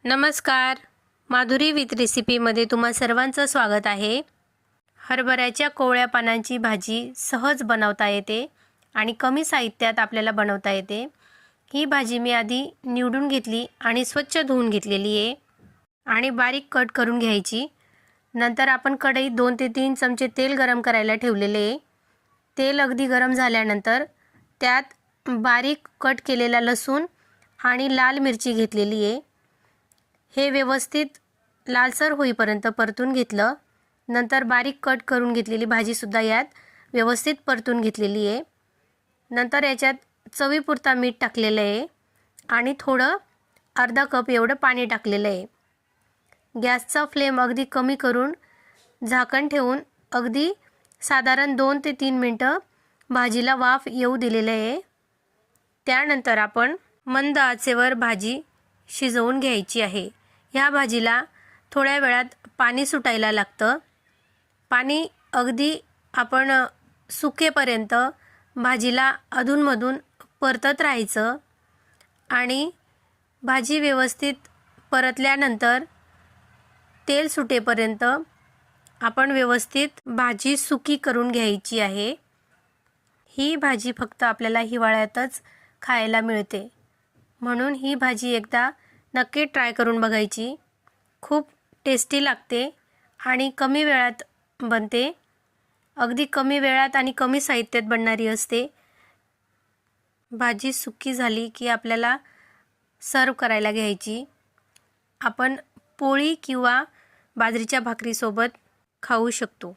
नमस्कार. माधुरी विथ रेसिपीमध्ये तुम्हा सर्वांचं स्वागत आहे. हरभऱ्याच्या कोवळ्या पानांची भाजी सहज बनवता येते आणि कमी साहित्यात आपल्याला बनवता येते. ही भाजी मी आधी निवडून घेतली आणि स्वच्छ धुवून घेतलेली आहे आणि बारीक कट करून घ्यायची. नंतर आपण कढईत 2 ते 3 चमचे तेल गरम करायला ठेवलेले आहे. तेल अगदी गरम झाल्यानंतर त्यात बारीक कट केलेला लसूण आणि लाल मिरची घेतलेली आहे. हे व्यवस्थित लालसर होईपर्यंत परतून घेतलं. नंतर बारीक कट करून घेतलेली भाजीसुद्धा यात व्यवस्थित परतून घेतलेली आहे. नंतर याच्यात चवीपुरता मीठ टाकलेलं आहे आणि थोडं अर्धा कप एवढं पाणी टाकलेलं आहे. गॅसचा फ्लेम अगदी कमी करून झाकण ठेवून अगदी साधारण 2 ते 3 मिनटं भाजीला वाफ येऊ दिलेलं आहे. त्यानंतर आपण मंद आचेवर भाजी शिजवून घ्यायची आहे. ह्या भाजीला थोड्या वेळात पाणी सुटायला लागतं. पाणी अगदी आपण सुकेपर्यंत भाजीला अधूनमधून परतत राहायचं आणि भाजी व्यवस्थित परतल्यानंतर तेल सुटेपर्यंत आपण व्यवस्थित भाजी सुकी करून घ्यायची आहे. ही भाजी फक्त आपल्याला हिवाळ्यातच खायला मिळते, म्हणून ही भाजी एकदा नक्की ट्राय करून बघायची. खूप टेस्टी लागते आणि कमी वेळात बनते. अगदी कमी वेळात आणि कमी साहित्यात बनणारी असते. भाजी सुकी झाली की आपल्याला सर्व करायला घ्यायची. आपण पोळी किंवा बाजरीच्या भाकरीसोबत खाऊ शकतो.